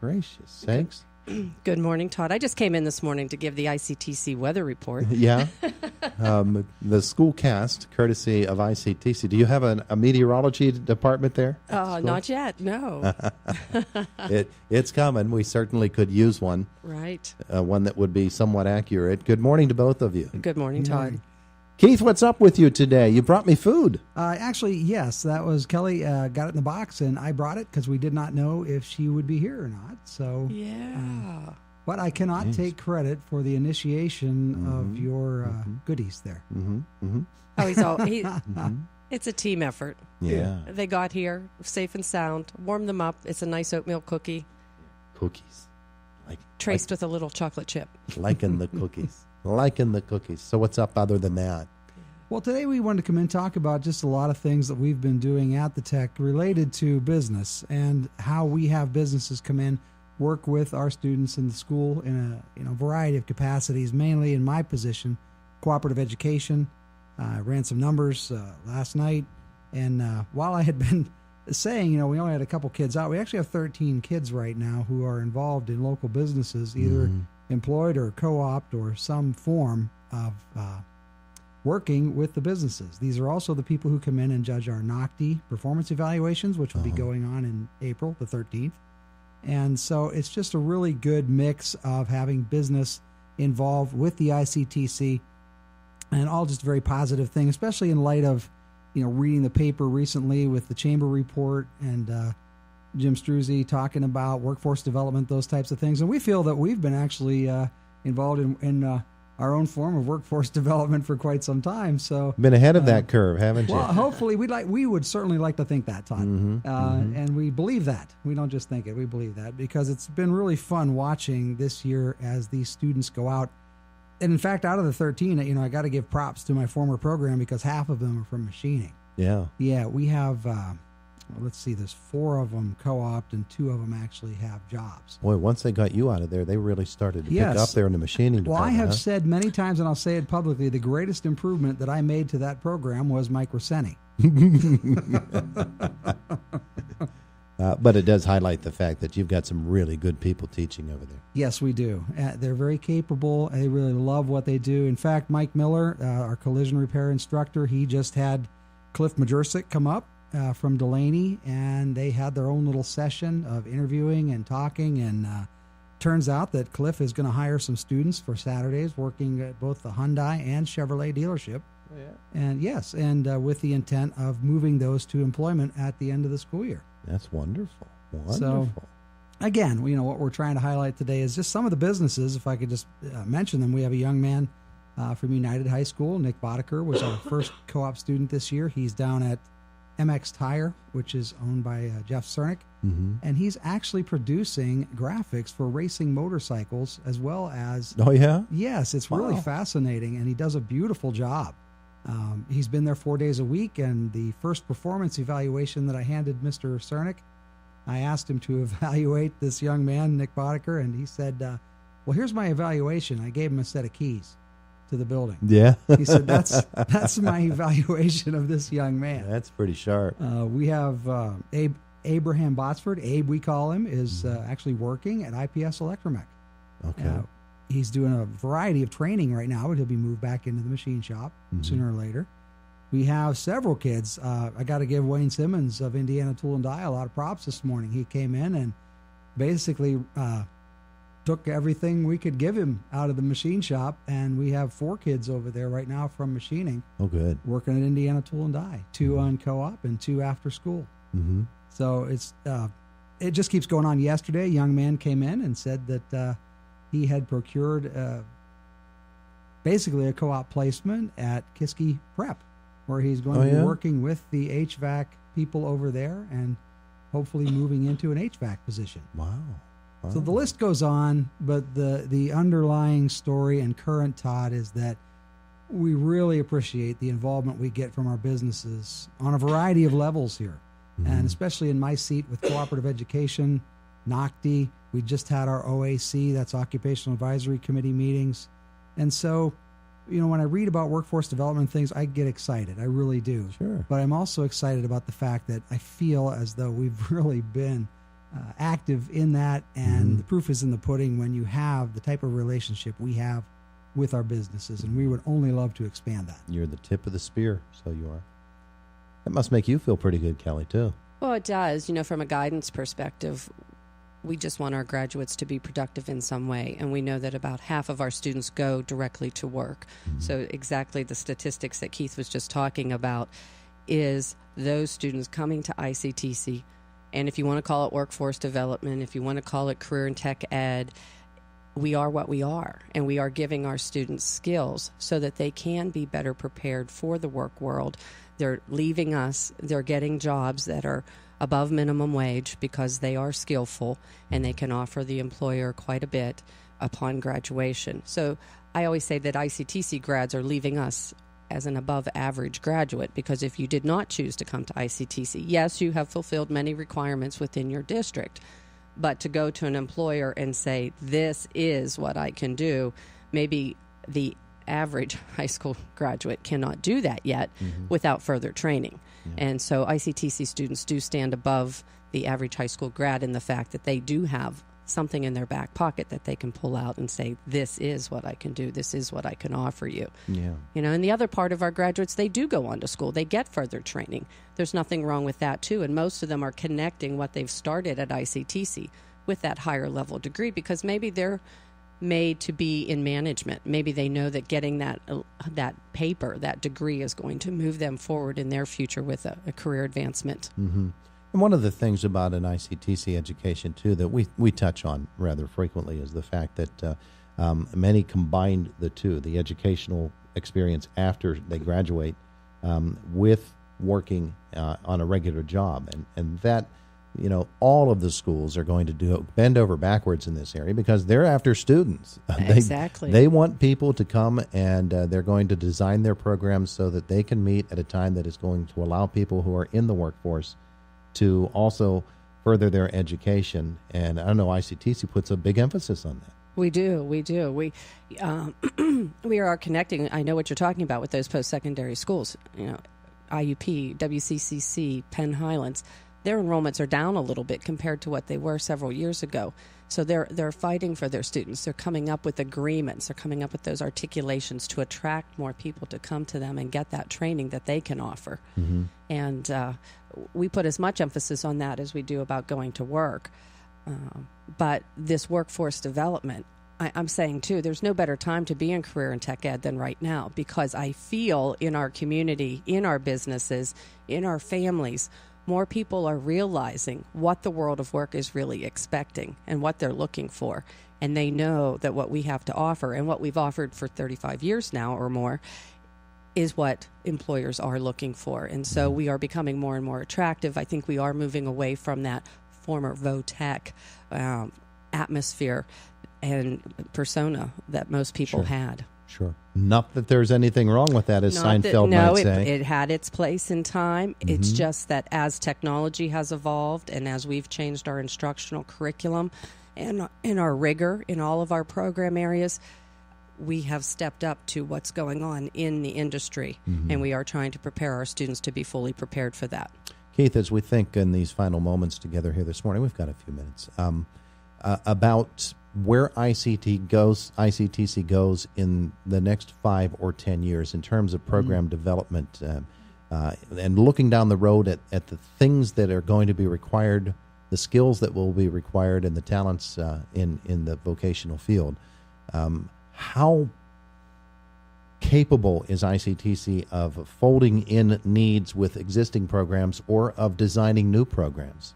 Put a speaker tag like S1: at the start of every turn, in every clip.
S1: gracious sakes.
S2: Good morning, Todd. I just came in this morning to give the ICTC weather report.
S1: Yeah. The school cast, courtesy of ICTC. Do you have a meteorology department there?
S2: Not yet, no.
S1: It's coming. We certainly could use one.
S2: Right.
S1: One that would be somewhat accurate. Good morning to both of you.
S2: Good morning, Todd.
S1: Keith, what's up with you today? You brought me food.
S3: Actually, yes, that was Kelly got it in the box, and I brought it because we did not know if she would be here or not. So
S2: yeah.
S3: But I cannot take credit for the initiation of your goodies there.
S2: Oh, it's a team effort.
S1: Yeah.
S2: They got here safe and sound, warmed them up. It's a nice oatmeal cookie.
S1: Cookies.
S2: Traced with a little chocolate chip.
S1: Liking the cookies. Liking the cookies. So what's up other than that?
S3: Well, today we wanted to come in and talk about just a lot of things that we've been doing at the Tech related to business and how we have businesses come in, work with our students in the school in a variety of capacities, mainly in my position, cooperative education. I ran some numbers last night, and while I had been saying, we only had a couple kids out, we actually have 13 kids right now who are involved in local businesses, either employed or co-opt or some form of working with the businesses. These are also the people who come in and judge our NOCTI performance evaluations, which will be going on in April the 13th. And so it's just a really good mix of having business involved with the ICTC, and all just very positive thing, especially in light of, reading the paper recently with the chamber report and Jim Struzzi talking about workforce development, those types of things. And we feel that we've been actually involved in our own form of workforce development for quite some time. So
S1: been ahead of that curve, haven't you?
S3: Well, hopefully we would certainly like to think that, Todd. And we believe that. We don't just think it. We believe that because it's been really fun watching this year as these students go out. And in fact, out of the 13, I got to give props to my former program because half of them are from machining.
S1: Yeah.
S3: Yeah, we have, let's see, there's 4 of them co-opt and 2 of them actually have jobs.
S1: Boy, once they got you out of there, they really started to pick up there in the machining department.
S3: Well, I have said many times, and I'll say it publicly, the greatest improvement that I made to that program was Mike Rosseni.
S1: But it does highlight the fact that you've got some really good people teaching over there.
S3: Yes, we do. They're very capable. They really love what they do. In fact, Mike Miller, our collision repair instructor, he just had Cliff Majersic come up from Delaney, and they had their own little session of interviewing and talking, and turns out that Cliff is going to hire some students for Saturdays working at both the Hyundai and Chevrolet dealership. Oh, yeah. And yes, and with the intent of moving those to employment at the end of the school year.
S1: That's wonderful. Wonderful.
S3: So, again, what we're trying to highlight today is just some of the businesses. If I could just mention them, we have a young man from United High School. Nick Boddicker was our first co-op student this year. He's down at MX Tire, which is owned by Jeff Cernick, and he's actually producing graphics for racing motorcycles as well as...
S1: Oh, yeah?
S3: Yes, it's really fascinating, and he does a beautiful job. He's been there 4 days a week, and the first performance evaluation that I handed Mr. Cernick, I asked him to evaluate this young man, Nick Boddicker, and he said, well, here's my evaluation. I gave him a set of keys to the building.
S1: Yeah.
S3: He said, that's my evaluation of this young man.
S1: That's pretty sharp.
S3: We have Abraham Botsford. Abe, we call him, is actually working at IPS Electromech.
S1: Okay.
S3: He's doing a variety of training right now, but he'll be moved back into the machine shop sooner or later. We have several kids. I got to give Wayne Simmons of Indiana Tool and Die a lot of props this morning. He came in and basically took everything we could give him out of the machine shop, and we have 4 kids over there right now from machining.
S1: Oh, good.
S3: Working at Indiana Tool and Die, 2 on co-op and 2 after school. So it just keeps going on. Yesterday, a young man came in and said that he had procured basically a co-op placement at Kiski Prep, where he's going to be working with the HVAC people over there and hopefully moving into an HVAC position.
S1: Wow.
S3: So the list goes on, but the underlying story and current, Todd, is that we really appreciate the involvement we get from our businesses on a variety of levels here. And especially in my seat with cooperative education, NOCTI, we just had our OAC, that's Occupational Advisory Committee meetings. And so, when I read about workforce development things, I get excited. I really do.
S1: Sure.
S3: But I'm also excited about the fact that I feel as though we've really been active in that, and the proof is in the pudding when you have the type of relationship we have with our businesses, and we would only love to expand that.
S1: You're the tip of the spear, so you are. That must make you feel pretty good, Kelly, too.
S2: Well, it does. From a guidance perspective, we just want our graduates to be productive in some way, and we know that about half of our students go directly to work. So exactly the statistics that Keith was just talking about is those students coming to ICTC, and if you want to call it workforce development, if you want to call it career and tech ed, we are what we are, and we are giving our students skills so that they can be better prepared for the work world. They're leaving us, they're getting jobs that are above minimum wage because they are skillful and they can offer the employer quite a bit upon graduation. So I always say that ICTC grads are leaving us as an above average graduate, because if you did not choose to come to ICTC, yes, you have fulfilled many requirements within your district, but to go to an employer and say, this is what I can do, maybe the average high school graduate cannot do that yet without further training. And so ICTC students do stand above the average high school grad in the fact that they do have something in their back pocket that they can pull out and say, this is what I can do, this is what I can offer you. And the other part of our graduates, they do go on to school, they get further training. There's nothing wrong with that too, and most of them are connecting what they've started at ICTC with that higher level degree, because maybe they're made to be in management. Maybe they know that getting that paper, that degree, is going to move them forward in their future with a career advancement.
S1: And one of the things about an ICTC education, too, that we touch on rather frequently is the fact that many combine the two, the educational experience after they graduate with working on a regular job. And that, all of the schools are going to bend over backwards in this area because they're after students.
S2: Exactly.
S1: They want people to come, and they're going to design their programs so that they can meet at a time that is going to allow people who are in the workforce to also further their education. And I know ICTC puts a big emphasis on that.
S2: We do. We are connecting. I know what you're talking about with those post-secondary schools. IUP, WCCC, Penn Highlands. Their enrollments are down a little bit compared to what they were several years ago. So they're fighting for their students. They're coming up with agreements. They're coming up with those articulations to attract more people to come to them and get that training that they can offer. And we put as much emphasis on that as we do about going to work. But this workforce development, I'm saying, too, there's no better time to be in career and tech ed than right now, because I feel in our community, in our businesses, in our families, more people are realizing what the world of work is really expecting and what they're looking for. And they know that what we have to offer, and what we've offered for 35 years now or more, is what employers are looking for. And so we are becoming more and more attractive. I think we are moving away from that former vo-tech atmosphere and persona that most people had.
S1: Sure. Not that there's anything wrong with that, as Seinfeld might say.
S2: It had its place in time. It's just that as technology has evolved and as we've changed our instructional curriculum and in our rigor in all of our program areas, we have stepped up to what's going on in the industry, and we are trying to prepare our students to be fully prepared for that.
S1: Keith, as we think in these final moments together here this morning, we've got a few minutes, about where ICTC goes in the next 5 or 10 years in terms of program development, and looking down the road at the things that are going to be required, the skills that will be required, and the talents in the vocational field. How capable is ICTC of folding in needs with existing programs or of designing new programs?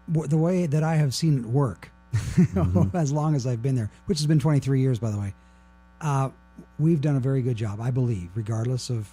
S3: The way that I have seen it work, as long as I've been there, which has been 23 years, by the way, we've done a very good job, I believe, regardless of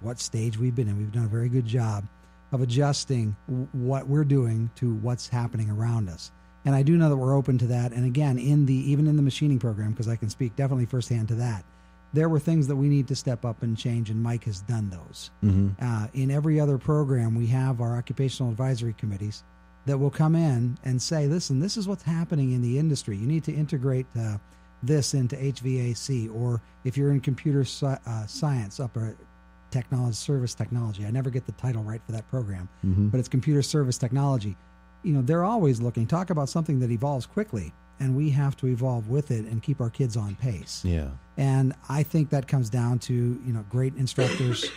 S3: what stage we've been in. We've done a very good job of adjusting what we're doing to what's happening around us. And I do know that we're open to that. And again, even in the machining program, because I can speak definitely firsthand to that, there were things that we need to step up and change, and Mike has done those. In every other program, we have our occupational advisory committees that will come in and say, listen, this is what's happening in the industry. You need to integrate this into HVAC, or if you're in computer science, upper service technology. I never get the title right for that program,
S1: Mm-hmm.
S3: but it's computer service technology. They're always looking. Talk about something that evolves quickly, and we have to evolve with it and keep our kids on pace.
S1: Yeah.
S3: And I think that comes down to, great instructors,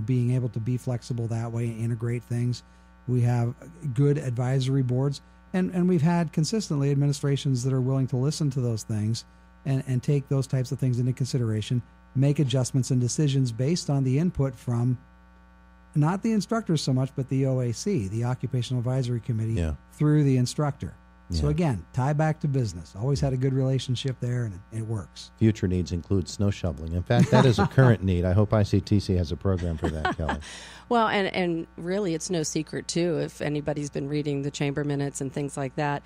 S3: being able to be flexible that way, integrate things. We have good advisory boards, and we've had consistently administrations that are willing to listen to those things and take those types of things into consideration, make adjustments and decisions based on the input from not the instructors so much, but the OAC, the Occupational Advisory Committee, through the instructor. So again, tie back to business. Always had a good relationship there, and it works.
S1: Future needs include snow shoveling. In fact, that is a current need. I hope ICTC has a program for that, Kelly.
S2: Well, and really, it's no secret, too, if anybody's been reading the chamber minutes and things like that,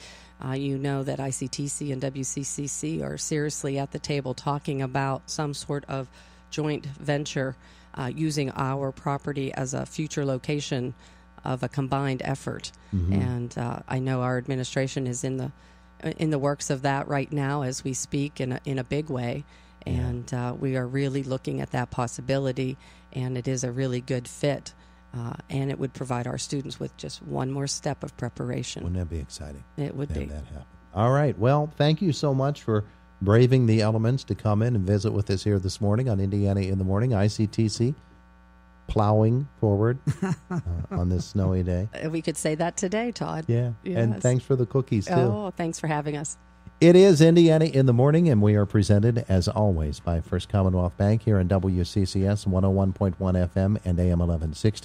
S2: you know that ICTC and WCCC are seriously at the table talking about some sort of joint venture using our property as a future location of a combined effort.
S1: Mm-hmm.
S2: And I know our administration is in the works of that right now as we speak in a big way. And we are really looking at that possibility, and it is a really good fit. And it would provide our students with just one more step of preparation.
S1: Wouldn't that be exciting?
S2: It would be.
S1: Have that happen. All right. Well, thank you so much for braving the elements to come in and visit with us here this morning on Indiana in the Morning. ICTC plowing forward on this snowy day.
S2: We could say that today, Todd.
S1: Yeah.
S2: Yes.
S1: And thanks for the cookies, too.
S2: Oh, thanks for having us.
S1: It is Indiana in the Morning, and we are presented, as always, by First Commonwealth Bank here in WCCS 101.1 FM and AM 1160.